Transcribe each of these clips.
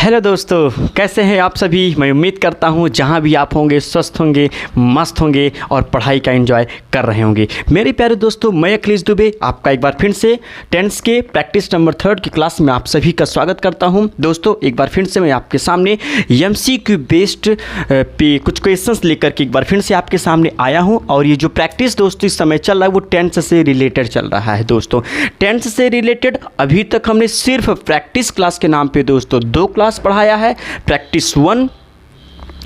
Hello दोस्तों, कैसे हैं आप सभी। मैं उम्मीद करता हूं जहां भी आप होंगे स्वस्थ होंगे, मस्त होंगे और पढ़ाई का एंजॉय कर रहे होंगे। मेरे प्यारे दोस्तों, मैं अखिलेश दुबे आपका एक बार फिर से टेंस के प्रैक्टिस नंबर 3 की क्लास में आप सभी का स्वागत करता हूं। दोस्तों, एक बार फिर से मैं आपके सामने MCQ बेस्ड पे कुछ क्वेश्चंस लेकर के एक बार फिर से आपके सामने आया हूं। और ये जो प्रैक्टिस दोस्तों इस समय चल रहा है वो टेंस से रिलेटेड चल रहा है। दोस्तों, टेंस से रिलेटेड अभी तक हमने सिर्फ प्रैक्टिस क्लास के नाम पे दोस्तों 2 क्लास पढ़ाया है, प्रैक्टिस 1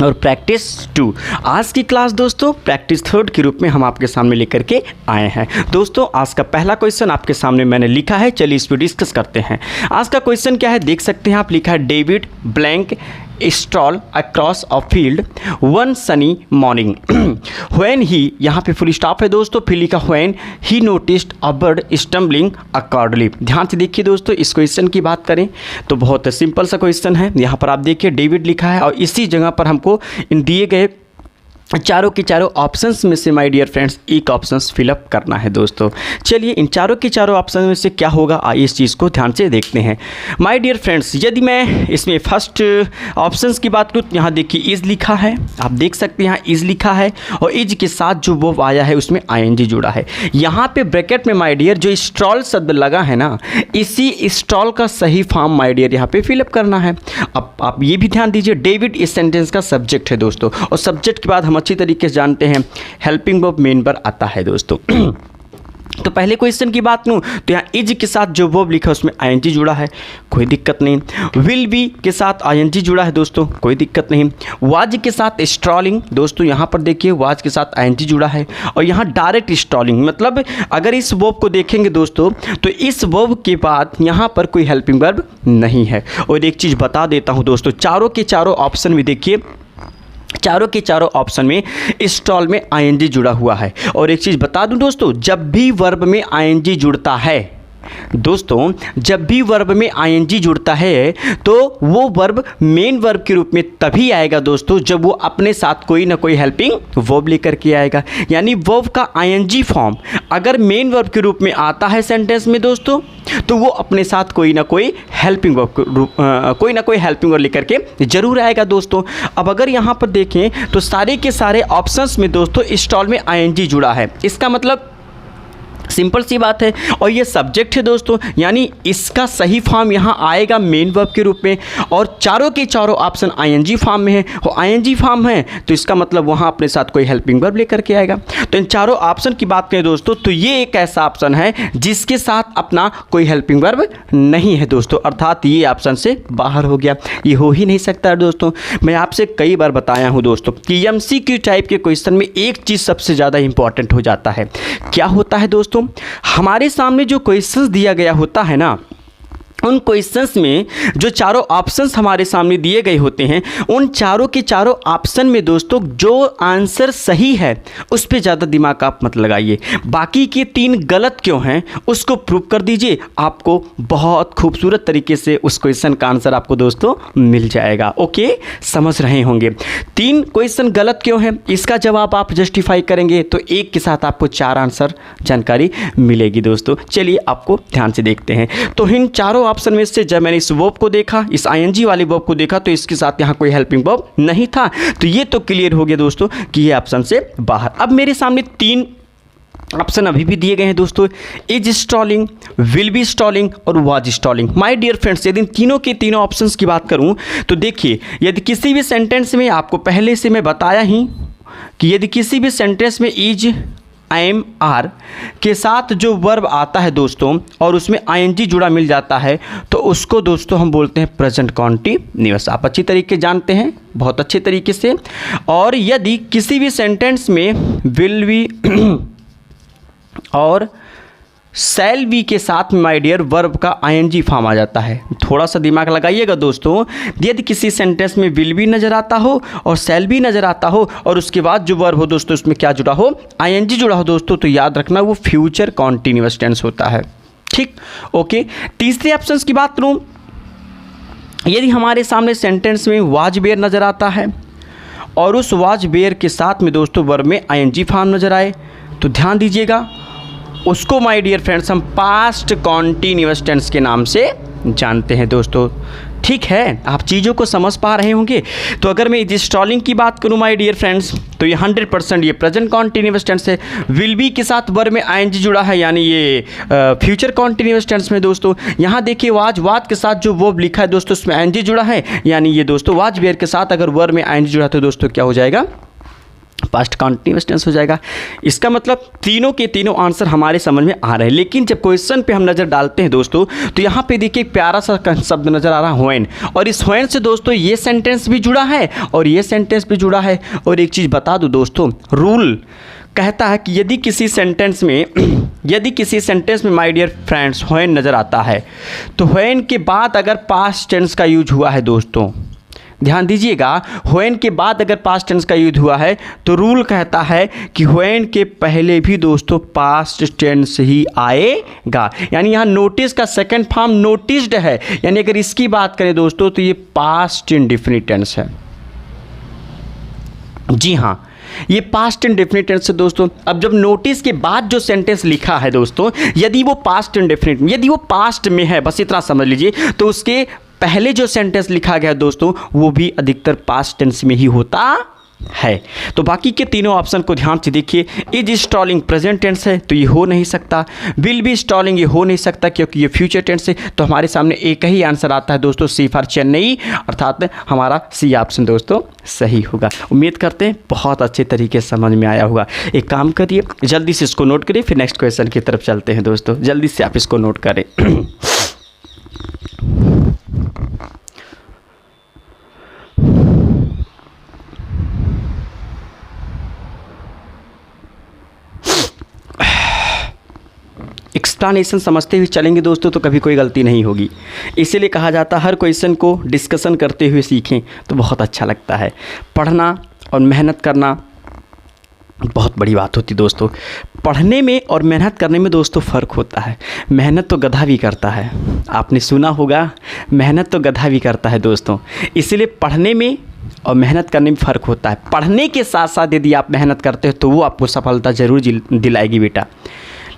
और प्रैक्टिस 2। आज की क्लास दोस्तों प्रैक्टिस 3 के रूप में हम आपके सामने लेकर के आए हैं। दोस्तों, आज का पहला क्वेश्चन आपके सामने मैंने लिखा है, चलिए इस पर डिस्कस करते हैं। आज का क्वेश्चन क्या है देख सकते हैं आप, लिखा है David blank stroll across a field one sunny morning when he, यहाँ पे फुल स्टॉप है दोस्तों, फिर लिखा when he noticed a bird stumbling accordingly. ध्यान से देखिए दोस्तों, इस क्वेश्चन की बात करें तो बहुत सिंपल सा क्वेश्चन है। यहाँ पर आप देखिए डेविड लिखा है और इसी जगह पर हमको इन दिए गए चारों के चारों ऑप्शंस में से माय डियर फ्रेंड्स एक ऑप्शंस फिलअप करना है। दोस्तों चलिए इन चारों के चारों ऑप्शन में से क्या होगा, आइए इस चीज़ को ध्यान से देखते हैं। माय डियर फ्रेंड्स, यदि मैं इसमें फर्स्ट ऑप्शंस की बात करूँ तो यहाँ देखिए इज लिखा है, आप देख सकते हैं यहाँ इज लिखा है और इज के साथ जो वो आया है उसमें ING जुड़ा है। यहाँ पे ब्रैकेट में माय डियर जो स्ट्रॉल शब्द लगा है ना, इसी स्ट्रॉल का सही फॉर्म माय डियर यहाँ पे फिलअप करना है। अब आप ये भी ध्यान दीजिए, डेविड इस सेंटेंस का सब्जेक्ट है दोस्तों, और सब्जेक्ट के बाद हम अच्छी तरीके से जानते हैं हेल्पिंग वर्ब मेन पर आता है दोस्तों। तो पहले क्वेश्चन की बात करूं तो यहाँ इज के साथ जो वर्ब लिखा है उसमें ING जुड़ा है, कोई दिक्कत नहीं। विल बी के साथ ING जुड़ा है दोस्तों, कोई दिक्कत नहीं। वाज के साथ स्ट्रॉलिंग, दोस्तों यहाँ पर देखिए वाज के साथ ING जुड़ा है और यहाँ डायरेक्ट स्ट्रॉलिंग, मतलब अगर इस वर्ब को देखेंगे दोस्तों तो इस वर्ब के बाद यहाँ पर कोई हेल्पिंग वर्ब नहीं है। और एक चीज़ बता देता हूँ दोस्तों, चारों के चारों ऑप्शन में देखिए, चारों के चारों ऑप्शन में स्ट्रॉल में ING जुड़ा हुआ है। और एक चीज़ बता दूं दोस्तों, जब भी वर्ब में ING जुड़ता है दोस्तों, जब भी वर्ब में ING जुड़ता है तो वो वर्ब मेन वर्ब के रूप में तभी आएगा दोस्तों जब वो अपने साथ कोई ना कोई हेल्पिंग वर्ब लेकर के आएगा। यानी वर्ब का ING फॉर्म अगर मेन वर्ब के रूप में आता है सेंटेंस में दोस्तों, तो वो अपने साथ कोई ना कोई हेल्पिंग वर्ब लेकर के जरूर आएगा दोस्तों। अब अगर यहाँ पर देखें तो सारे के सारे ऑप्शंस में दोस्तों स्टॉल में ING जुड़ा है, इसका मतलब सिंपल सी बात है। और ये सब्जेक्ट है दोस्तों, यानी इसका सही फॉर्म यहाँ आएगा मेन वर्ब के रूप में, और चारों के चारों ऑप्शन ING फॉर्म में है। और ING फॉर्म है तो इसका मतलब वहाँ अपने साथ कोई हेल्पिंग वर्ब लेकर के आएगा। तो इन चारों ऑप्शन की बात करें दोस्तों तो ये एक ऐसा ऑप्शन है जिसके साथ अपना कोई हेल्पिंग वर्ब नहीं है दोस्तों, अर्थात ये ऑप्शन से बाहर हो गया, ये हो ही नहीं सकता दोस्तों। मैं आपसे कई बार बताया हूँ दोस्तों कि MCQ टाइप के क्वेश्चन में एक चीज़ सबसे ज़्यादा इंपॉर्टेंट हो जाता है। क्या होता है दोस्तों, हमारे सामने जो क्वेश्चंस दिया गया होता है ना, उन क्वेश्चंस में जो चारों ऑप्शंस हमारे सामने दिए गए होते हैं, उन चारों के चारों ऑप्शन में दोस्तों जो आंसर सही है उस पे ज़्यादा दिमाग आप मत लगाइए। बाकी के 3 गलत क्यों हैं उसको प्रूव कर दीजिए, आपको बहुत खूबसूरत तरीके से उस क्वेश्चन का आंसर आपको दोस्तों मिल जाएगा। ओके, समझ रहे होंगे। 3 क्वेश्चन गलत क्यों हैं इसका जवाब आप जस्टिफाई करेंगे तो एक के साथ आपको 4 आंसर जानकारी मिलेगी दोस्तों। चलिए आपको ध्यान से देखते हैं। तो इन चारों ऑप्शन में से जब मैंने इस वर्ब को देखा, इस ING वाले वर्ब को देखा, तो इसके साथ यहाँ कोई हेल्पिंग वर्ब नहीं था, तो ये तो क्लियर हो गया दोस्तों कि ये ऑप्शन से बाहर। अब मेरे सामने 3 ऑप्शन अभी भी दिए गए हैं दोस्तों, is stalling, will be stalling और was stalling. My dear friends, यदि तीनों के तीनों ऑप्शंस की बात करूं तो देखिए, यदि किसी भी सेंटेंस में, आपको पहले से मैं बताया ही कि यदि किसी भी सेंटेंस में इज am are के साथ जो वर्ब आता है दोस्तों और उसमें ING जुड़ा मिल जाता है तो उसको दोस्तों हम बोलते हैं प्रेजेंट कॉन्टिन्यूअस। आप अच्छी तरीके जानते हैं, बहुत अच्छे तरीके से। और यदि किसी भी सेंटेंस में विल बी और शैल बी के साथ माय डियर वर्ब का ING फॉर्म आ जाता है, थोड़ा सा दिमाग लगाइएगा दोस्तों। यदि किसी सेंटेंस में विल भी नज़र आता हो और शैल भी नज़र आता हो और उसके बाद जो वर्ब हो दोस्तों उसमें क्या जुड़ा हो, ING जुड़ा हो दोस्तों, तो याद रखना वो फ्यूचर कॉन्टिन्यूअस टेंस होता है। ठीक, ओके। तीसरे ऑप्शन की बात करूँ, यदि हमारे सामने सेंटेंस में वाज बेयर नज़र आता है और उस वाज बेयर के साथ में दोस्तों वर्ब में ING फॉर्म नज़र आए तो ध्यान दीजिएगा, उसको माय डियर फ्रेंड्स हम पास्ट कॉन्टिन्यूअस टेंस के नाम से जानते हैं दोस्तों। ठीक है, आप चीज़ों को समझ पा रहे होंगे। तो अगर मैं इस स्टॉलिंग की बात करूँ माय डियर फ्रेंड्स, तो ये 100% ये प्रेजेंट कॉन्टिन्यूअस टेंस है। विल बी के साथ वर्ब में आईएनजी जुड़ा है, यानी ये फ्यूचर कॉन्टिन्यूअस टेंस में दोस्तों। यहाँ देखिए वाज के साथ जो वर्ब लिखा है दोस्तों, उसमें आईएनजी जुड़ा है, यानी ये दोस्तों वाज वेयर के साथ अगर वर्ब में आईएनजी जुड़ा तो दोस्तों क्या हो जाएगा, पास्ट कॉन्टिन्यूअस टेंस हो जाएगा। इसका मतलब तीनों के तीनों आंसर हमारे समझ में आ रहे हैं। लेकिन जब क्वेश्चन पे हम नज़र डालते हैं दोस्तों, तो यहाँ पे देखिए एक प्यारा सा शब्द नज़र आ रहा है व्हेन, और इस व्हेन से दोस्तों ये सेंटेंस भी जुड़ा है और ये सेंटेंस भी जुड़ा है। और एक चीज़ बता दूँ दोस्तों, रूल कहता है कि यदि किसी सेंटेंस में माय डियर फ्रेंड्स व्हेन नज़र आता है, तो व्हेन के बाद अगर पास्ट टेंस का यूज हुआ है दोस्तों, ध्यान दीजिएगा, व्हेन के बाद अगर पास्ट टेंस का यूज हुआ है तो रूल कहता है कि व्हेन के पहले भी दोस्तों पास्ट टेंस ही आएगा। यानी यहाँ नोटिस का सेकंड फॉर्म नोटिस्ड है, यानी अगर इसकी बात करें दोस्तों तो ये पास्ट इंडेफिनिट टेंस है। जी हाँ, ये पास्ट इंडेफिनिट टेंस है दोस्तों। अब जब नोटिस के बाद जो सेंटेंस लिखा है दोस्तों, यदि वो पास्ट इंडेफिनिट, यदि वो पास्ट में है, बस इतना समझ लीजिए, तो उसके पहले जो सेंटेंस लिखा गया दोस्तों वो भी अधिकतर पास्ट टेंस में ही होता है। तो बाकी के तीनों ऑप्शन को ध्यान से देखिए। इज स्टॉलिंग प्रेजेंट टेंस है तो ये हो नहीं सकता, विल बी स्टॉलिंग ये हो नहीं सकता क्योंकि ये फ्यूचर टेंस है। तो हमारे सामने एक ही आंसर आता है दोस्तों, सी फॉर चेन्नई, अर्थात हमारा सी ऑप्शन दोस्तों सही होगा। उम्मीद करते हैं बहुत अच्छे तरीके से समझ में आया होगा। एक काम करिए, जल्दी से इसको नोट करिए, फिर नेक्स्ट क्वेश्चन की तरफ चलते हैं दोस्तों। जल्दी से आप इसको नोट करें। एक्सप्लेनेशन समझते हुए चलेंगे दोस्तों तो कभी कोई गलती नहीं होगी। इसीलिए कहा जाता है हर क्वेश्चन को डिस्कशन करते हुए सीखें तो बहुत अच्छा लगता है। पढ़ना और मेहनत करना बहुत बड़ी बात होती दोस्तों। पढ़ने में और मेहनत करने में दोस्तों फ़र्क होता है। मेहनत तो गधा भी करता है, आपने सुना होगा, मेहनत तो गधा भी करता है दोस्तों। इसीलिए पढ़ने में और मेहनत करने में फ़र्क होता है। पढ़ने के साथ साथ यदि आप मेहनत करते हो तो वो आपको सफलता ज़रूर दिलाएगी बेटा।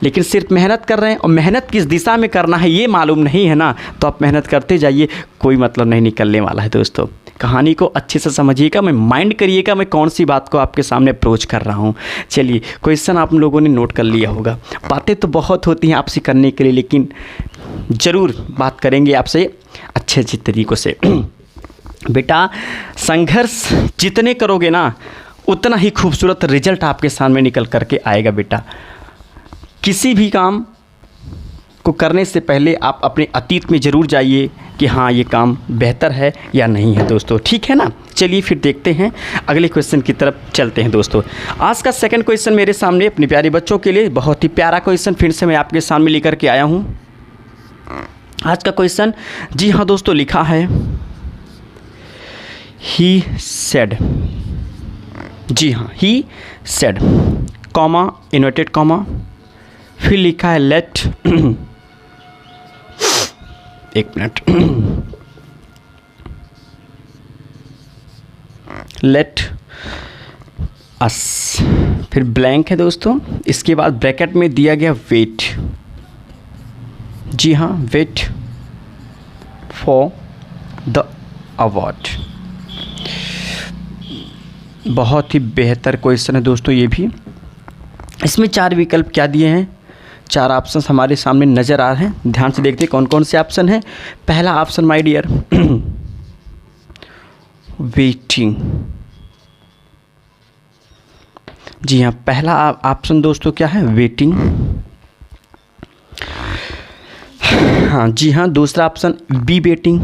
लेकिन सिर्फ मेहनत कर रहे हैं और मेहनत किस दिशा में करना है ये मालूम नहीं है ना, तो आप मेहनत करते जाइए, कोई मतलब नहीं निकलने वाला है दोस्तों। कहानी को अच्छे से समझिएगा, मैं माइंड करिएगा मैं कौन सी बात को आपके सामने अप्रोच कर रहा हूँ। चलिए, क्वेश्चन आप लोगों ने नोट कर लिया होगा। बातें तो बहुत होती हैं आपसे करने के लिए, लेकिन ज़रूर बात करेंगे आपसे अच्छे अच्छे तरीक़ों से। बेटा, संघर्ष जितने करोगे ना उतना ही खूबसूरत रिजल्ट आपके सामने निकल करके आएगा बेटा। किसी भी काम को करने से पहले आप अपने अतीत में ज़रूर जाइए कि हाँ ये काम बेहतर है या नहीं है दोस्तों, ठीक है ना। चलिए फिर देखते हैं, अगले क्वेश्चन की तरफ चलते हैं दोस्तों। आज का सेकंड क्वेश्चन मेरे सामने अपने प्यारे बच्चों के लिए बहुत ही प्यारा क्वेश्चन फिर से मैं आपके सामने लेकर के आया हूँ। आज का क्वेश्चन, जी हाँ दोस्तों, लिखा है ही सेड। जी हाँ, he said, comma, inverted comma, फिर लिखा है लेट, एक मिनट, लेट अस, फिर ब्लैंक है दोस्तों। इसके बाद ब्रैकेट में दिया गया वेट। जी हाँ, वेट फॉर द अवार्ड। बहुत ही बेहतर क्वेश्चन है दोस्तों ये भी। इसमें 4 विकल्प क्या दिए हैं, 4 ऑप्शन हमारे सामने नज़र आ रहे हैं। ध्यान से देखते हैं कौन कौन से ऑप्शन हैं। पहला ऑप्शन माय डियर वेटिंग। जी हाँ, पहला ऑप्शन दोस्तों क्या है, वेटिंग। हाँ जी हाँ, दूसरा option be waiting.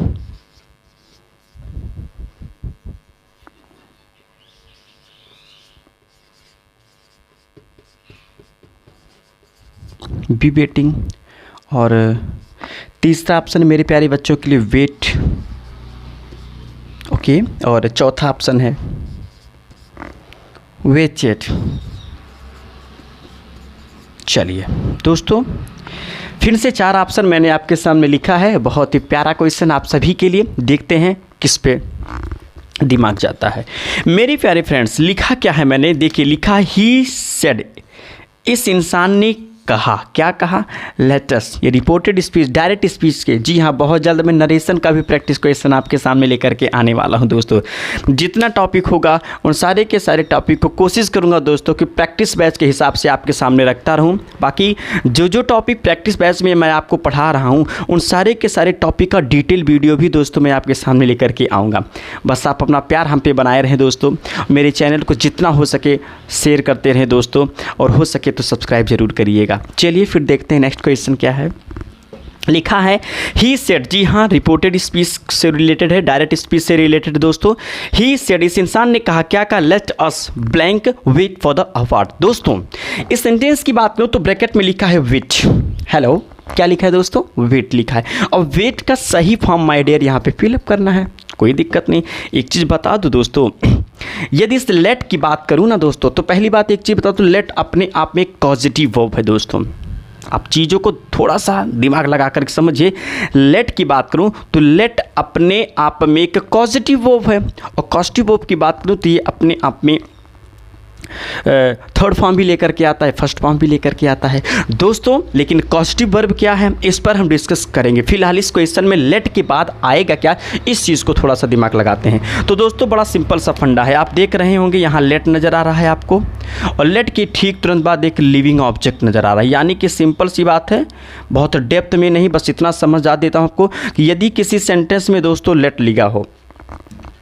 Be waiting. और तीसरा ऑप्शन मेरे प्यारे बच्चों के लिए वेट, ओके। और चौथा ऑप्शन है वेचेट। चलिए दोस्तों, फिर से 4 ऑप्शन मैंने आपके सामने लिखा है। बहुत ही प्यारा क्वेश्चन आप सभी के लिए। देखते हैं किस पे दिमाग जाता है। मेरे प्यारे फ्रेंड्स, लिखा क्या है मैंने, देखिए लिखा ही सेड। इस इंसान ने कहा, क्या कहा, लेटस, ये रिपोर्टेड स्पीच, डायरेक्ट स्पीच के, जी हाँ बहुत जल्द मैं नरेशन का भी प्रैक्टिस क्वेश्चन आपके सामने लेकर के आने वाला हूँ दोस्तों। जितना टॉपिक होगा उन सारे के सारे टॉपिक को कोशिश करूँगा दोस्तों कि प्रैक्टिस बैच के हिसाब से आपके सामने रखता रहूँ। बाकी जो टॉपिक प्रैक्टिस बैच में मैं आपको पढ़ा रहा हूँ उन सारे के सारे टॉपिक का डिटेल वीडियो भी दोस्तों मैं आपके सामने लेकर के आऊँगा। बस आप अपना प्यार हम पे बनाए रहें दोस्तों, मेरे चैनल को जितना हो सके शेयर करते रहें दोस्तों, और हो सके तो सब्सक्राइब जरूर करिएगा। चलिए फिर देखते हैं नेक्स्ट क्वेश्चन क्या है। लिखा है ही सेड, जी हाँ रिपोर्टेड स्पीच से रिलेटेड है, डायरेक्ट स्पीच से रिलेटेड दोस्तों। ही सेड, इस इंसान ने कहा, क्या कहा, let us blank wait for the award. दोस्तों इस सेंटेंस की बात करूँ तो ब्रैकेट में लिखा है वेट। हेलो, क्या लिखा है दोस्तों, वेट लिखा है, और वेट का सही फॉर्म माय डियर यहाँ पे फिलअप करना है, कोई दिक्कत नहीं। एक चीज़ बता दूँ दोस्तों, यदि इस लेट की बात करूँ ना दोस्तों, तो पहली बात एक चीज़ बता दूँ, लेट अपने आप में एक पॉजिटिव वर्ब है दोस्तों। आप चीज़ों को थोड़ा सा दिमाग लगा कर समझिए। लेट की बात करूं तो लेट अपने आप में एक पॉजिटिव वर्ब है, और पॉजिटिव वर्ब की बात करूं तो ये अपने आप में थर्ड फॉर्म भी लेकर के आता है, फर्स्ट फॉर्म भी लेकर के आता है दोस्तों। लेकिन पॉजिटिव वर्ब क्या है इस पर हम डिस्कस करेंगे। फिलहाल इस क्वेश्चन में लेट के बाद आएगा क्या, इस चीज़ को थोड़ा सा दिमाग लगाते हैं। तो दोस्तों बड़ा सिंपल सा फंडा है, आप देख रहे होंगे यहाँ लेट नज़र आ रहा है आपको, और लेट के ठीक तुरंत बाद एक लिविंग ऑब्जेक्ट नज़र आ रहा है। यानी कि सिंपल सी बात है, बहुत डेप्थ में नहीं, बस इतना समझा देता हूँ आपको कि यदि किसी सेंटेंस में दोस्तों लेट लिखा हो,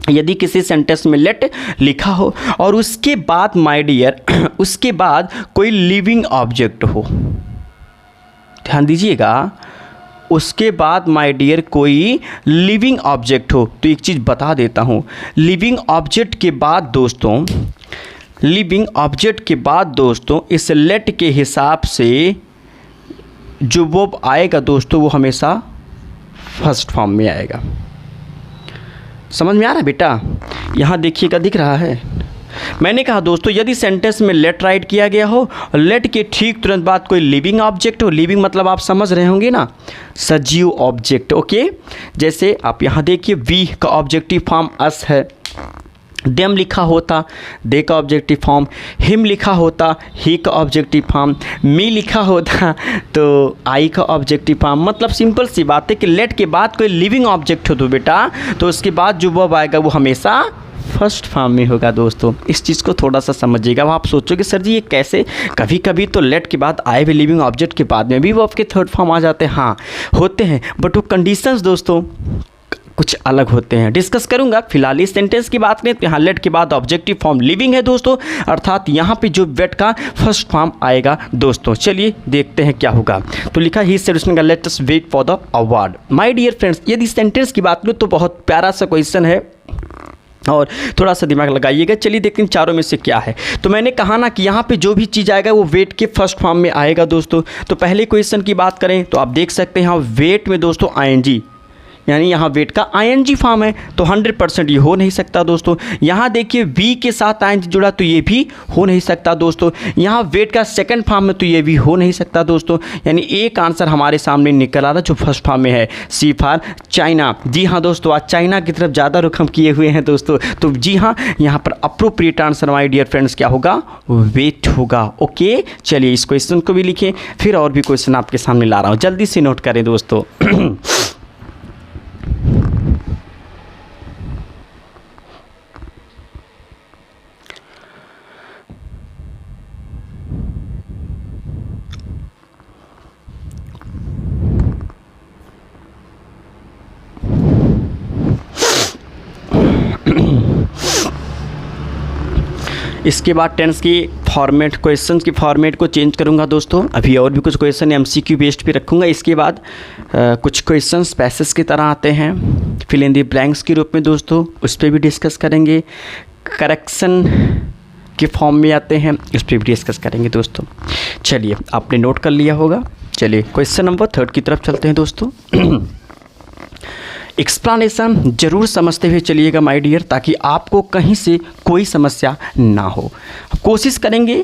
यदि किसी सेंटेंस में लेट लिखा हो और उसके बाद माय डियर उसके बाद कोई लिविंग ऑब्जेक्ट हो, ध्यान दीजिएगा, उसके बाद माय डियर कोई लिविंग ऑब्जेक्ट हो, तो एक चीज़ बता देता हूँ, लिविंग ऑब्जेक्ट के बाद दोस्तों, लिविंग ऑब्जेक्ट के बाद दोस्तों इस लेट के हिसाब से जो वर्ब आएगा दोस्तों वो हमेशा फर्स्ट फॉर्म में आएगा। समझ में आ रहा है बेटा, यहाँ देखिएगा, दिख रहा है। मैंने कहा दोस्तों यदि सेंटेंस में लेट राइट किया गया हो, लेट के ठीक तुरंत बाद कोई लिविंग ऑब्जेक्ट हो, लिविंग मतलब आप समझ रहे होंगे ना, सजीव ऑब्जेक्ट, ओके। जैसे आप यहाँ देखिए वी का ऑब्जेक्टिव फॉर्म अस है, देम लिखा होता दे का ऑब्जेक्टिव फॉर्म, हिम लिखा होता ही का ऑब्जेक्टिव फॉर्म, मी लिखा होता तो आई का ऑब्जेक्टिव फॉर्म। मतलब सिंपल सी बात है कि लेट के बाद कोई लिविंग ऑब्जेक्ट हो तो बेटा, तो उसके बाद जो वर्ब आएगा वो हमेशा फर्स्ट फॉर्म में होगा दोस्तों। इस चीज़ को थोड़ा सा समझिएगा। आप सोचोगे सर जी ये कैसे, कभी कभी तो लेट के बाद आए हुए लिविंग ऑब्जेक्ट के बाद में भी वर्ब के थर्ड फॉर्म आ जाते हैं, हाँ होते हैं, बट वो कंडीशंस दोस्तों कुछ अलग होते हैं, डिस्कस करूंगा। फिलहाल इस सेंटेंस की बात करें तो यहाँ लेट के बाद ऑब्जेक्टिव फॉर्म लिविंग है दोस्तों, अर्थात यहाँ पे जो वेट का फर्स्ट फॉर्म आएगा दोस्तों। चलिए देखते हैं क्या होगा। तो लिखा ही सेड, उसने कहा let us wait for the award. My dear friends, यदि सेंटेंस की बात करूँ तो बहुत प्यारा सा क्वेश्चन है और थोड़ा सा दिमाग लगाइएगा। चलिए देखते हैं चारों में से क्या है। तो मैंने कहा ना कि यहाँ पे जो भी चीज़ आएगा वो वेट के फर्स्ट फॉर्म में आएगा दोस्तों। तो पहले क्वेश्चन की बात करें तो आप देख सकते हैं यहाँ वेट में दोस्तों आईएनजी, यानी यहाँ वेट का आईएनजी फॉर्म है, तो 100% ये हो नहीं सकता दोस्तों। यहाँ देखिए वी के साथ आईएनजी जुड़ा तो ये भी हो नहीं सकता दोस्तों। यहाँ वेट का सेकंड फॉर्म में तो ये भी हो नहीं सकता दोस्तों। यानी एक आंसर हमारे सामने निकल आ रहा जो फर्स्ट फॉर्म में है, सी फॉर चाइना। जी हाँ दोस्तों, आज चाइना की तरफ ज़्यादा रुख हम किए हुए हैं दोस्तों। तो जी हाँ, यहाँ पर appropriate answer my dear friends क्या होगा, वेट होगा। ओके, चलिए इस क्वेश्चन को भी लिखें, फिर और भी क्वेश्चन आपके सामने ला रहा हूँ, जल्दी से नोट करें दोस्तों। इसके बाद टेंस की फॉर्मेट, क्वेश्चन की फॉर्मेट को चेंज करूंगा दोस्तों। अभी और भी कुछ क्वेश्चन एमसीक्यू बेस्ड पे रखूंगा। इसके बाद कुछ क्वेश्चन पैसेज की तरह आते हैं, फिल इन द ब्लैंक्स के रूप में दोस्तों, उस पर भी डिस्कस करेंगे। करेक्शन के फॉर्म में आते हैं, उस पर भी डिस्कस करेंगे दोस्तों। चलिए आपने नोट कर लिया होगा। चलिए क्वेश्चन नंबर 3 की तरफ चलते हैं दोस्तों। एक्सप्लेनेशन जरूर समझते हुए चलिएगा माय डियर, ताकि आपको कहीं से कोई समस्या ना हो। कोशिश करेंगे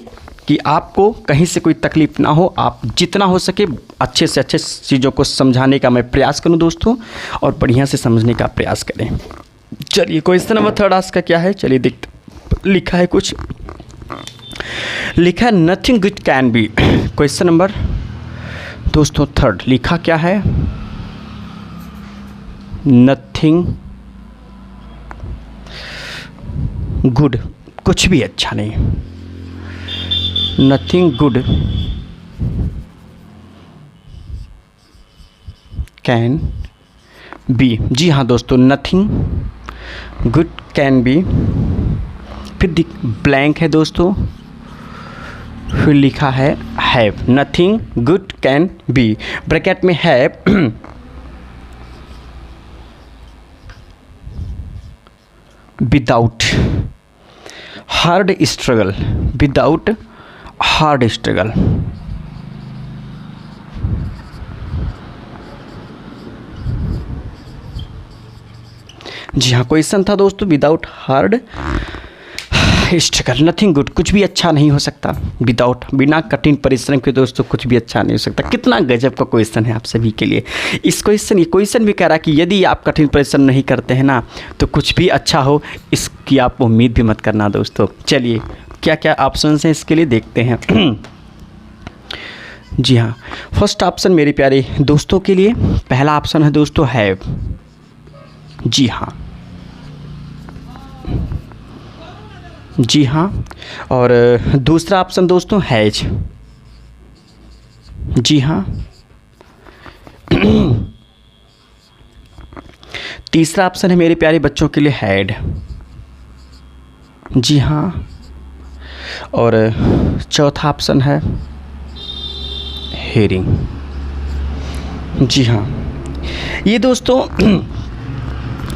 कि आपको कहीं से कोई तकलीफ़ ना हो। आप जितना हो सके अच्छे से अच्छे चीज़ों को समझाने का मैं प्रयास करूं दोस्तों, और बढ़िया से समझने का प्रयास करें। चलिए क्वेश्चन नंबर 3 आज का क्या है, चलिए लिखा है कुछ। लिखा है nothing good can B. Question number दोस्तों 3 लिखा क्या है, नथिंग गुड, कुछ भी अच्छा नहीं, नथिंग गुड कैन बी। जी हाँ दोस्तों, नथिंग गुड कैन बी, फिर ब्लैंक है दोस्तों, फिर लिखा है have, nothing good can be, bracket में have without hard struggle, without hard struggle. जी हाँ, क्वेश्चन था दोस्तों without hard struggle, nothing good, कुछ भी अच्छा नहीं हो सकता विदाउट, बिना कठिन परिश्रम के दोस्तों कुछ भी अच्छा नहीं हो सकता। कितना गजब का क्वेश्चन है आप सभी के लिए। इस क्वेश्चन भी कह रहा है कि यदि आप कठिन परिश्रम नहीं करते हैं ना तो कुछ भी अच्छा हो, इसकी आप उम्मीद भी मत करना दोस्तों। चलिए क्या क्या ऑप्शन हैं इसके लिए देखते हैं। जी हाँ, फर्स्ट ऑप्शन मेरे प्यारे दोस्तों के लिए पहला ऑप्शन है दोस्तों हैव। जी हाँ, जी हाँ, और दूसरा ऑप्शन दोस्तों हैज। जी हाँ, तीसरा ऑप्शन है मेरे प्यारे बच्चों के लिए हैड। जी हाँ, और चौथा ऑप्शन है हेयरिंग। जी हाँ, ये दोस्तों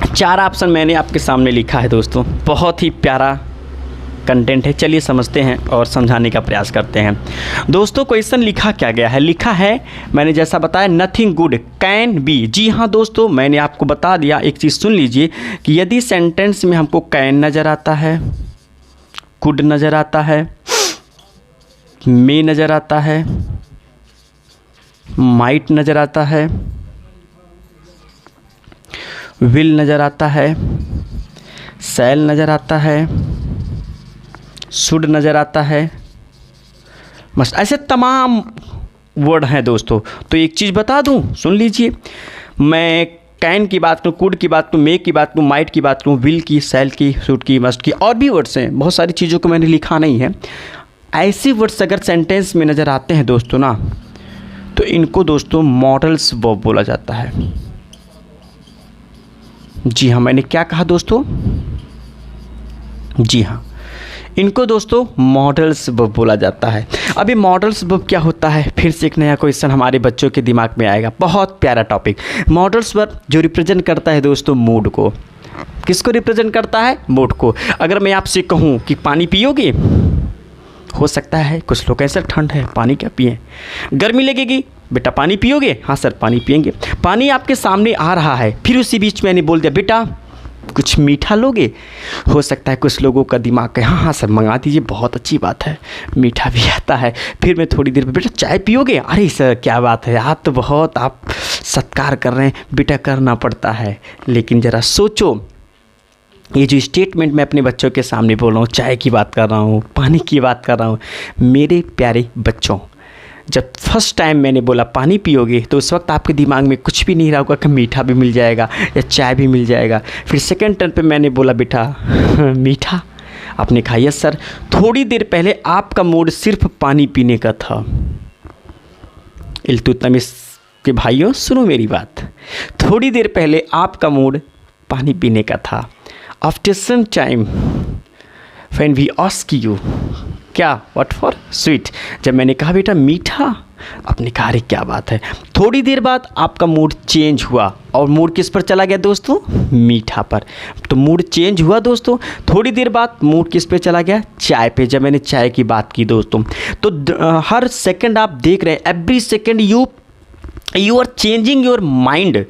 4 ऑप्शन मैंने आपके सामने लिखा है दोस्तों। बहुत ही प्यारा कंटेंट है, चलिए समझते हैं और समझाने का प्रयास करते हैं। दोस्तों क्वेश्चन लिखा क्या गया है, लिखा है मैंने जैसा बताया नथिंग गुड कैन बी। जी हाँ दोस्तों, मैंने आपको बता दिया, एक चीज़ सुन लीजिए कि यदि सेंटेंस में हमको कैन नज़र आता है, कुड नज़र आता है, मे नज़र आता है, माइट नज़र आता है, विल नज़र आता है, शैल नज़र आता है, शुड नज़र आता है, मस्ट, ऐसे तमाम वर्ड हैं दोस्तों। तो एक चीज़ बता दूं, सुन लीजिए, मैं कैन की बात करूँ, कुड की बात करूँ, मे की बात करूँ, माइट की बात करूँ, विल की, शैल की, शुड की, मस्ट की, और भी वर्ड्स हैं, बहुत सारी चीज़ों को मैंने लिखा नहीं है। ऐसे वर्ड्स अगर सेंटेंस में नज़र आते हैं दोस्तों ना, तो इनको दोस्तों मॉडल्स वर्ब बोला जाता है। जी हाँ, मैंने क्या कहा दोस्तों, जी हाँ, इनको दोस्तों मॉडल्स वर्ब बोला जाता है। अभी मॉडल्स वर्ब क्या होता है, फिर से एक नया क्वेश्चन हमारे बच्चों के दिमाग में आएगा। बहुत प्यारा टॉपिक, मॉडल्स वर्ब जो रिप्रेजेंट करता है दोस्तों मूड को। किसको रिप्रेजेंट करता है, मूड को। अगर मैं आपसे कहूँ कि पानी पियोगे, हो सकता है कुछ लोग ऐसा, ठंड है पानी क्या पिएं, गर्मी लगेगी बेटा पानी पियोगे, हाँ सर पानी पिएंगे। पानी आपके सामने आ रहा है, फिर उसी बीच मैंने बोल दिया बेटा कुछ मीठा लोगे, हो सकता है कुछ लोगों का दिमाग कहे हाँ हाँ सर मंगा दीजिए, बहुत अच्छी बात है, मीठा भी आता है। फिर मैं थोड़ी देर में बेटा चाय पियोगे, अरे सर क्या बात है, आप तो बहुत आप सत्कार कर रहे हैं, बेटा करना पड़ता है। लेकिन ज़रा सोचो, ये जो स्टेटमेंट मैं अपने बच्चों के सामने बोल रहा हूँ, चाय की बात कर रहा हूँ, पानी की बात कर रहा हूँ, मेरे प्यारे बच्चों, जब फर्स्ट टाइम मैंने बोला पानी पियोगे तो उस वक्त आपके दिमाग में कुछ भी नहीं रहा होगा कि मीठा भी मिल जाएगा या चाय भी मिल जाएगा। फिर सेकंड टर्न पे मैंने बोला बेटा मीठा, आपने कहा यस सर। थोड़ी देर पहले आपका मूड सिर्फ पानी पीने का था। इल्तुतमिश के भाइयों सुनो मेरी बात, थोड़ी देर पहले आपका मूड पानी पीने का था। After some time when we ask you क्या व्हाट फॉर स्वीट, जब मैंने कहा बेटा मीठा, आपने कहा अरे क्या बात है। थोड़ी देर बाद आपका मूड चेंज हुआ और मूड किस पर चला गया दोस्तों, मीठा पर। तो मूड चेंज हुआ दोस्तों, थोड़ी देर बाद मूड किस पे चला गया, चाय पे। जब मैंने चाय की बात की दोस्तों, तो हर सेकंड आप देख रहे हैं, every second you are changing your mind,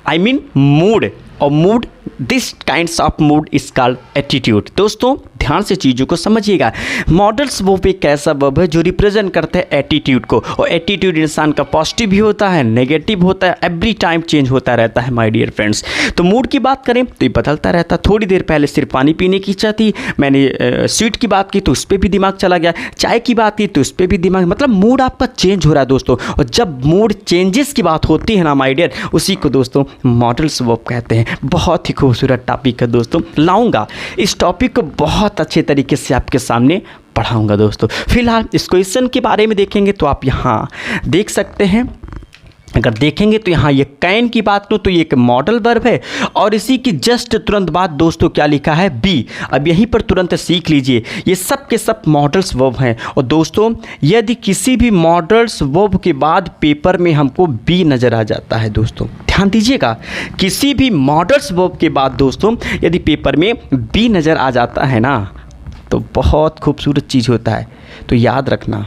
I mean mood और mood, this kinds of mood is called attitude. दोस्तों ध्यान से चीज़ों को समझिएगा। मॉडल्स वो एक ऐसा वर्ब है जो रिप्रेजेंट करते हैं एटीट्यूड को, और एटीट्यूड इंसान का पॉजिटिव भी होता है, नेगेटिव होता है, एवरी टाइम चेंज होता रहता है माय डियर फ्रेंड्स। तो मूड की बात करें तो ये बदलता रहता। थोड़ी देर पहले सिर्फ पानी पीने की इच्छा थी, मैंने स्वीट की बात की तो उस पर भी दिमाग चला गया, चाय की बात की तो उस पर भी दिमाग, मतलब मूड आपका चेंज हो रहा है दोस्तों। और जब मूड चेंजेस की बात होती है ना माय डियर, उसी को दोस्तों मॉडल्स वर्ब कहते हैं। बहुत ही खूबसूरत टॉपिक है दोस्तों, लाऊंगा इस टॉपिक को बहुत अच्छे तरीके से आपके सामने पढ़ाऊंगा दोस्तों। फिलहाल इस क्वेश्चन के बारे में देखेंगे तो आप यहाँ देख सकते हैं, अगर देखेंगे तो यहाँ ये कैन की बात करूँ तो ये एक मॉडल वर्ब है, और इसी की जस्ट तुरंत बाद दोस्तों क्या लिखा है, बी। अब यहीं पर तुरंत सीख लीजिए, ये सब के सब मॉडल्स वर्ब हैं। और दोस्तों यदि किसी भी मॉडल्स वर्ब के बाद पेपर में हमको बी नज़र आ जाता है दोस्तों, ध्यान दीजिएगा, किसी भी मॉडल्स वर्ब के बाद दोस्तों यदि पेपर में बी नज़र आ जाता है ना, तो बहुत खूबसूरत चीज़ होता है। तो याद रखना,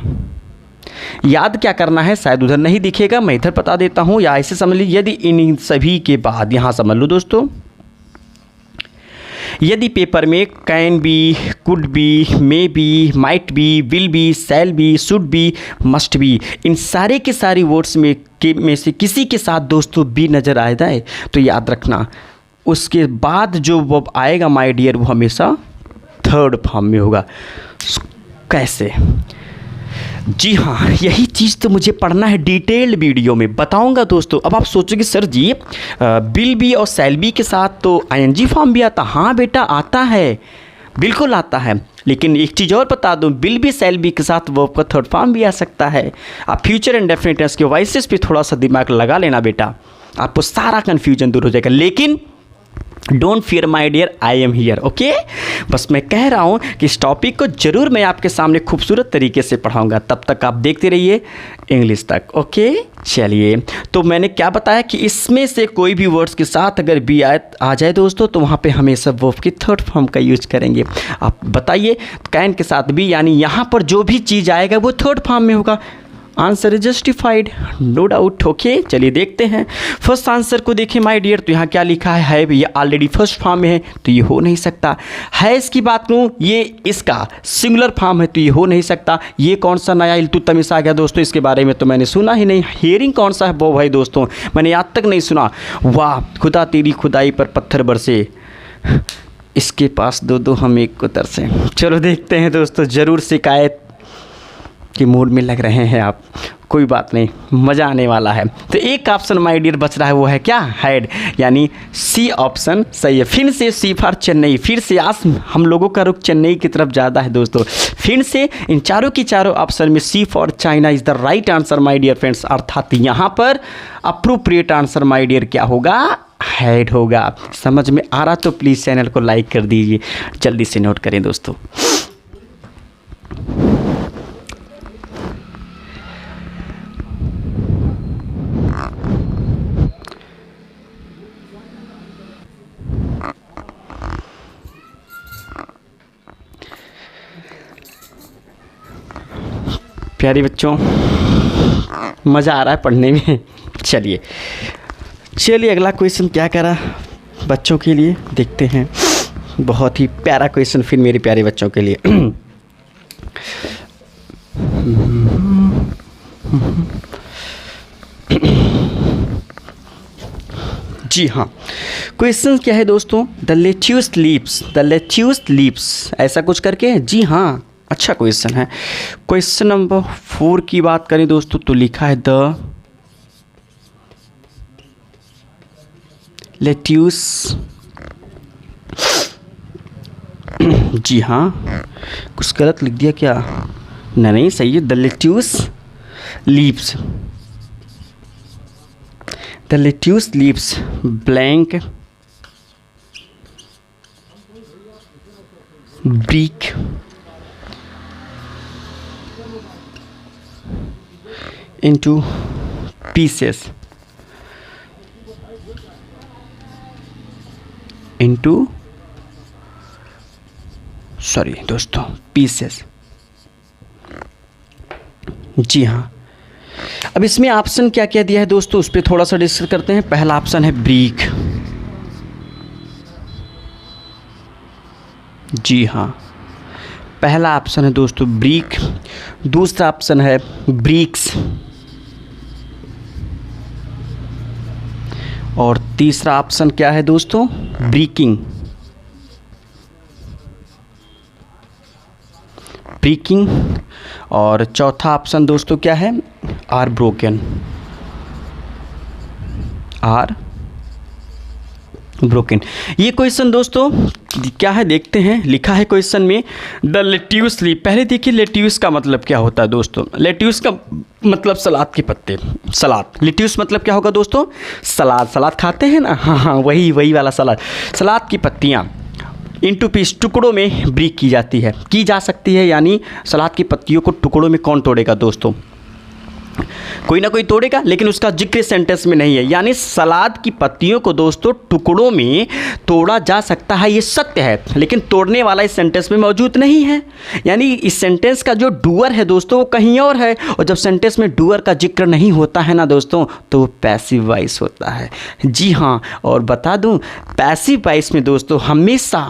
याद क्या करना है, शायद उधर नहीं दिखेगा, मैं इधर बता देता हूं, या ऐसे समझ लीजिए, यदि इन सभी के बाद यहां समझ लो दोस्तों, यदि पेपर में can be, could be, may be, might be, will be, shall be, should be, must be, इन सारे के सारे वर्ड्स में से किसी के साथ दोस्तों बी नज़र आ जाए तो याद रखना उसके बाद जो वर्ब आएगा माय डियर वो हमेशा थर्ड फॉर्म में होगा। कैसे? जी हाँ, यही चीज़ तो मुझे पढ़ना है, डिटेल्ड वीडियो में बताऊंगा दोस्तों। अब आप सोचोगे सर जी विल बी और शैल बी के साथ तो आईएनजी फॉर्म भी आता। हाँ बेटा आता है, बिल्कुल आता है, लेकिन एक चीज़ और बता दूं, विल बी शैल बी के साथ वर्ब का थर्ड फॉर्म भी आ सकता है। आप फ्यूचर इंडेफिनिट टेंस के वॉइसेस पे थोड़ा सा दिमाग लगा लेना बेटा, आपको सारा कन्फ्यूजन दूर हो जाएगा। लेकिन don't fear my dear, I am here, okay. बस मैं कह रहा हूँ कि इस टॉपिक को जरूर मैं आपके सामने खूबसूरत तरीके से पढ़ाऊँगा, तब तक आप देखते रहिए इंग्लिश तक, ओके। चलिए, तो मैंने क्या बताया कि इसमें से कोई भी वर्ड्स के साथ अगर बी आ जाए दोस्तों तो वहाँ पे हमेशा वर्ब की थर्ड फॉर्म का यूज करेंगे। आप बताइए, कैन के साथ बी, यानी यहाँ पर जो भी चीज़ आएगा वो थर्ड फॉर्म में होगा। Answer is justified, no doubt, okay. चलिए देखते हैं फर्स्ट आंसर को। देखें माय डियर, तो यहाँ क्या लिखा है, ये ऑलरेडी फर्स्ट फॉर्म में है तो ये हो नहीं सकता। है इसकी बात करूँ, ये इसका सिंगुलर फॉर्म है तो ये हो नहीं सकता। ये कौन सा नया इल्तुतमिश आ गया दोस्तों, इसके बारे में तो मैंने सुना ही नहीं। हियरिंग कौन सा है वो भाई दोस्तों, मैंने आज तक नहीं सुना। वाह, खुदा तेरी खुदाई पर पत्थर बरसे, इसके पास दो दो हम एक को तरसे। चलो देखते हैं दोस्तों, ज़रूर शिकायत कि मूड में लग रहे हैं आप, कोई बात नहीं, मज़ा आने वाला है। तो एक ऑप्शन माय डियर बच रहा है, वो है क्या, हैड, यानी सी ऑप्शन सही है। फिर से सी फॉर चेन्नई, फिर से आज हम लोगों का रुख चेन्नई की तरफ ज़्यादा है दोस्तों। फिर से इन चारों की चारों ऑप्शन में C for China is the right answer my dear friends. अर्थात यहाँ पर अप्रोप्रिएट आंसर माय डियर क्या होगा, हैड होगा। समझ में आ रहा तो प्लीज़ चैनल को लाइक कर दीजिए, जल्दी से नोट करें दोस्तों। प्यारे बच्चों, मज़ा आ रहा है पढ़ने में। चलिए अगला क्वेश्चन क्या करा बच्चों के लिए, देखते हैं। बहुत ही प्यारा क्वेश्चन फिर मेरे प्यारे बच्चों के लिए। जी हाँ, क्वेश्चन क्या है दोस्तों, द लेट्यूस लीव्स, ऐसा कुछ करके। जी हाँ, अच्छा क्वेश्चन है। क्वेश्चन नंबर 4 की बात करें दोस्तों तो लिखा है द लेट्यूस, जी हाँ, कुछ गलत लिख दिया क्या, नहीं सही है। The lettuce leaves blank brick into pieces, दोस्तों pieces। जी हाँ, अब इसमें ऑप्शन क्या क्या दिया है दोस्तों, उस पर थोड़ा सा डिस्कस करते हैं। पहला ऑप्शन है ब्रिक, जी हाँ, पहला ऑप्शन है दोस्तों ब्रिक, दूसरा ऑप्शन है ब्रिक्स और तीसरा ऑप्शन क्या है दोस्तों? ब्रेकिंग। ब्रेकिंग और चौथा ऑप्शन दोस्तों क्या है? Are broken. Are broken. ये क्वेश्चन दोस्तों क्या है देखते हैं। लिखा है क्वेश्चन में द लेट्यूस लीफ। पहले देखिए लेट्यूस का मतलब क्या होता है दोस्तों। लेट्यूस का मतलब सलाद के पत्ते, सलाद। लेट्यूस मतलब क्या होगा दोस्तों? सलाद। सलाद खाते हैं ना, हाँ हाँ वही वाला सलाद। सलाद की पत्तियाँ इनटू पीस, टुकड़ों में ब्रेक की जाती है, की जा सकती है। यानी सलाद की पत्तियों को टुकड़ों में कौन तोड़ेगा दोस्तों? कोई ना कोई तोड़ेगा, लेकिन उसका जिक्र सेंटेंस में नहीं है। यानी सलाद की पत्तियों को दोस्तों टुकड़ों में तोड़ा जा सकता है, ये सत्य है, लेकिन तोड़ने वाला इस सेंटेंस में मौजूद नहीं है। यानी इस सेंटेंस का जो डूअर है दोस्तों वो कहीं और है, और जब सेंटेंस में डूअर का जिक्र नहीं होता है ना दोस्तों, तो वो पैसिव वॉइस होता है। जी हाँ, और बता दूं पैसिव वॉइस में दोस्तों हमेशा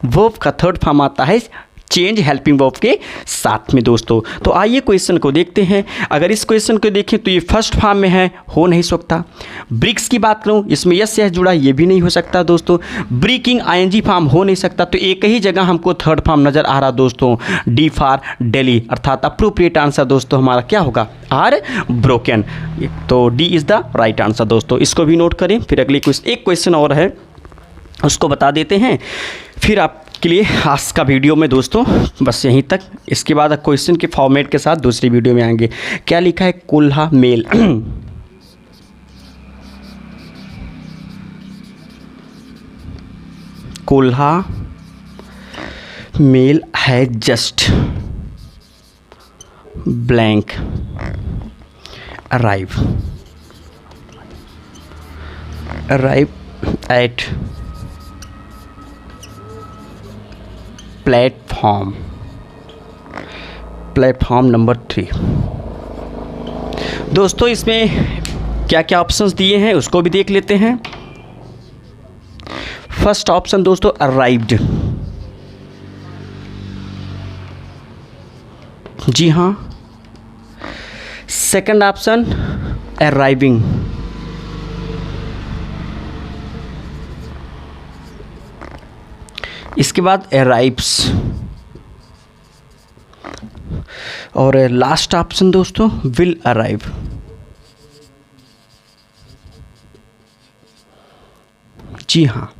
वर्ब का थर्ड फॉर्म आता है चेंज हेल्पिंग वर्ब के साथ में दोस्तों। तो आइए क्वेश्चन को देखते हैं। अगर इस क्वेश्चन को देखें तो ये फर्स्ट फॉर्म में है, हो नहीं सकता। ब्रिक्स की बात करूं, इसमें यस से जुड़ा, ये भी नहीं हो सकता दोस्तों। ब्रेकिंग आईएनजी फॉर्म हो नहीं सकता। तो एक ही जगह हमको थर्ड फॉर्म नजर आ रहा दोस्तों, डी फॉर डेली, अर्थात अप्रोप्रिएट आंसर दोस्तों हमारा क्या होगा? Are broken. तो D is the right answer दोस्तों। इसको भी नोट करें। फिर अगली एक क्वेश्चन और है, उसको बता देते हैं, फिर आपके लिए आज का वीडियो में दोस्तों बस यहीं तक। इसके बाद क्वेश्चन के फॉर्मेट के साथ दूसरी वीडियो में आएंगे। क्या लिखा है? कोल्हा मेल। कोल्हा मेल है just blank arrive at platform number 3। दोस्तों इसमें क्या क्या ऑप्शंस दिए हैं उसको भी देख लेते हैं। फर्स्ट ऑप्शन दोस्तों अराइव्ड। जी हाँ। Second option arriving. इसके बाद अराइव्स, और लास्ट ऑप्शन दोस्तों विल अराइव। जी हाँ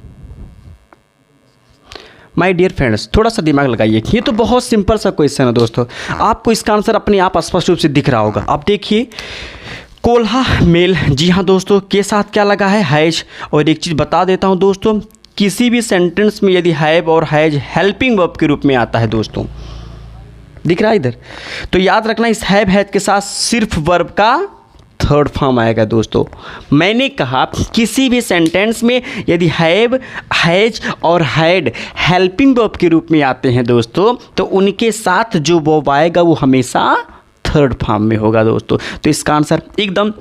माय डियर फ्रेंड्स, थोड़ा सा दिमाग लगाइए। ये तो बहुत सिंपल सा क्वेश्चन है दोस्तों, आपको इसका आंसर अपने आप स्पष्ट रूप से दिख रहा होगा। आप देखिए कोल्हा मेल, जी हाँ दोस्तों, के साथ क्या लगा है? हैज। और एक चीज़ बता देता हूँ दोस्तों, किसी भी सेंटेंस में यदि हैव और हैज हेल्पिंग वर्ब के रूप में आता है दोस्तों, दिख रहा है इधर, तो याद रखना इस हैव हैज के साथ सिर्फ वर्ब का थर्ड फॉर्म आएगा दोस्तों। मैंने कहा किसी भी सेंटेंस में यदि हैव, हैज और हैड हेल्पिंग वर्ब के रूप में आते हैं दोस्तों, तो उनके साथ जो वर्ब आएगा वो हमेशा थर्ड फॉर्म में होगा दोस्तों। तो इसका आंसर एकदम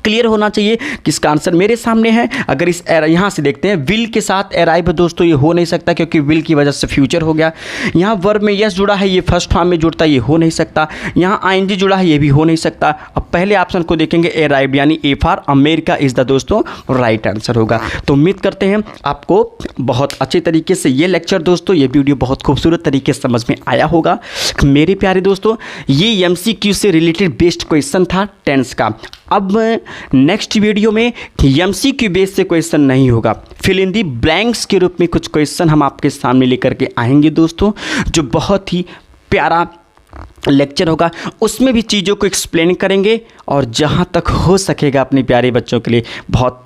क्लियर होना चाहिए कि इसका आंसर मेरे सामने है। अगर इस यहाँ से देखते हैं विल के साथ अराइव दोस्तों, ये हो नहीं सकता क्योंकि विल की वजह से फ्यूचर हो गया। यहाँ वर्ब में यस जुड़ा है, ये फर्स्ट फॉर्म में जुड़ता है, ये हो नहीं सकता। यहाँ आईएनजी जुड़ा है, ये भी हो नहीं सकता। अब पहले ऑप्शन को देखेंगे अराइव, यानी A for America is the दोस्तों राइट आंसर होगा। तो उम्मीद करते हैं आपको बहुत अच्छे तरीके से ये लेक्चर दोस्तों, ये वीडियो बहुत खूबसूरत तरीके से समझ में आया होगा। मेरे प्यारे दोस्तों, ये MCQ से रिलेटेड बेस्ड क्वेश्चन था टेंस का। अब नेक्स्ट वीडियो में MCQ बेस से क्वेश्चन नहीं होगा, फिल इन दी ब्लैंक्स के रूप में कुछ क्वेश्चन हम आपके सामने लेकर के आएंगे दोस्तों, जो बहुत ही प्यारा लेक्चर होगा। उसमें भी चीज़ों को एक्सप्लेन करेंगे और जहाँ तक हो सकेगा अपने प्यारे बच्चों के लिए बहुत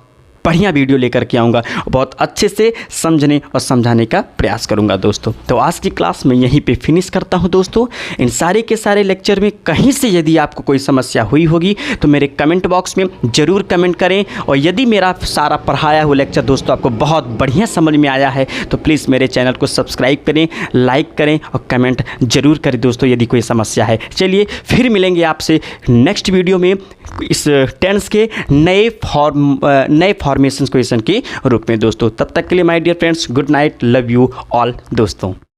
बढ़िया वीडियो लेकर के आऊँगा, बहुत अच्छे से समझने और समझाने का प्रयास करूँगा दोस्तों। तो आज की क्लास मैं यहीं पे फिनिश करता हूँ दोस्तों। इन सारे के सारे लेक्चर में कहीं से यदि आपको कोई समस्या हुई होगी तो मेरे कमेंट बॉक्स में ज़रूर कमेंट करें, और यदि मेरा सारा पढ़ाया हुआ लेक्चर दोस्तों आपको बहुत बढ़िया समझ में आया है तो प्लीज़ मेरे चैनल को सब्सक्राइब करें, लाइक करें और कमेंट ज़रूर करें दोस्तों यदि कोई समस्या है। चलिए फिर मिलेंगे आपसे नेक्स्ट वीडियो में इस टेंस के नए फॉर्मेट फॉर्मेशन क्वेश्चन के रूप में दोस्तों। तब तक के लिए my dear friends, good night, love you all दोस्तों।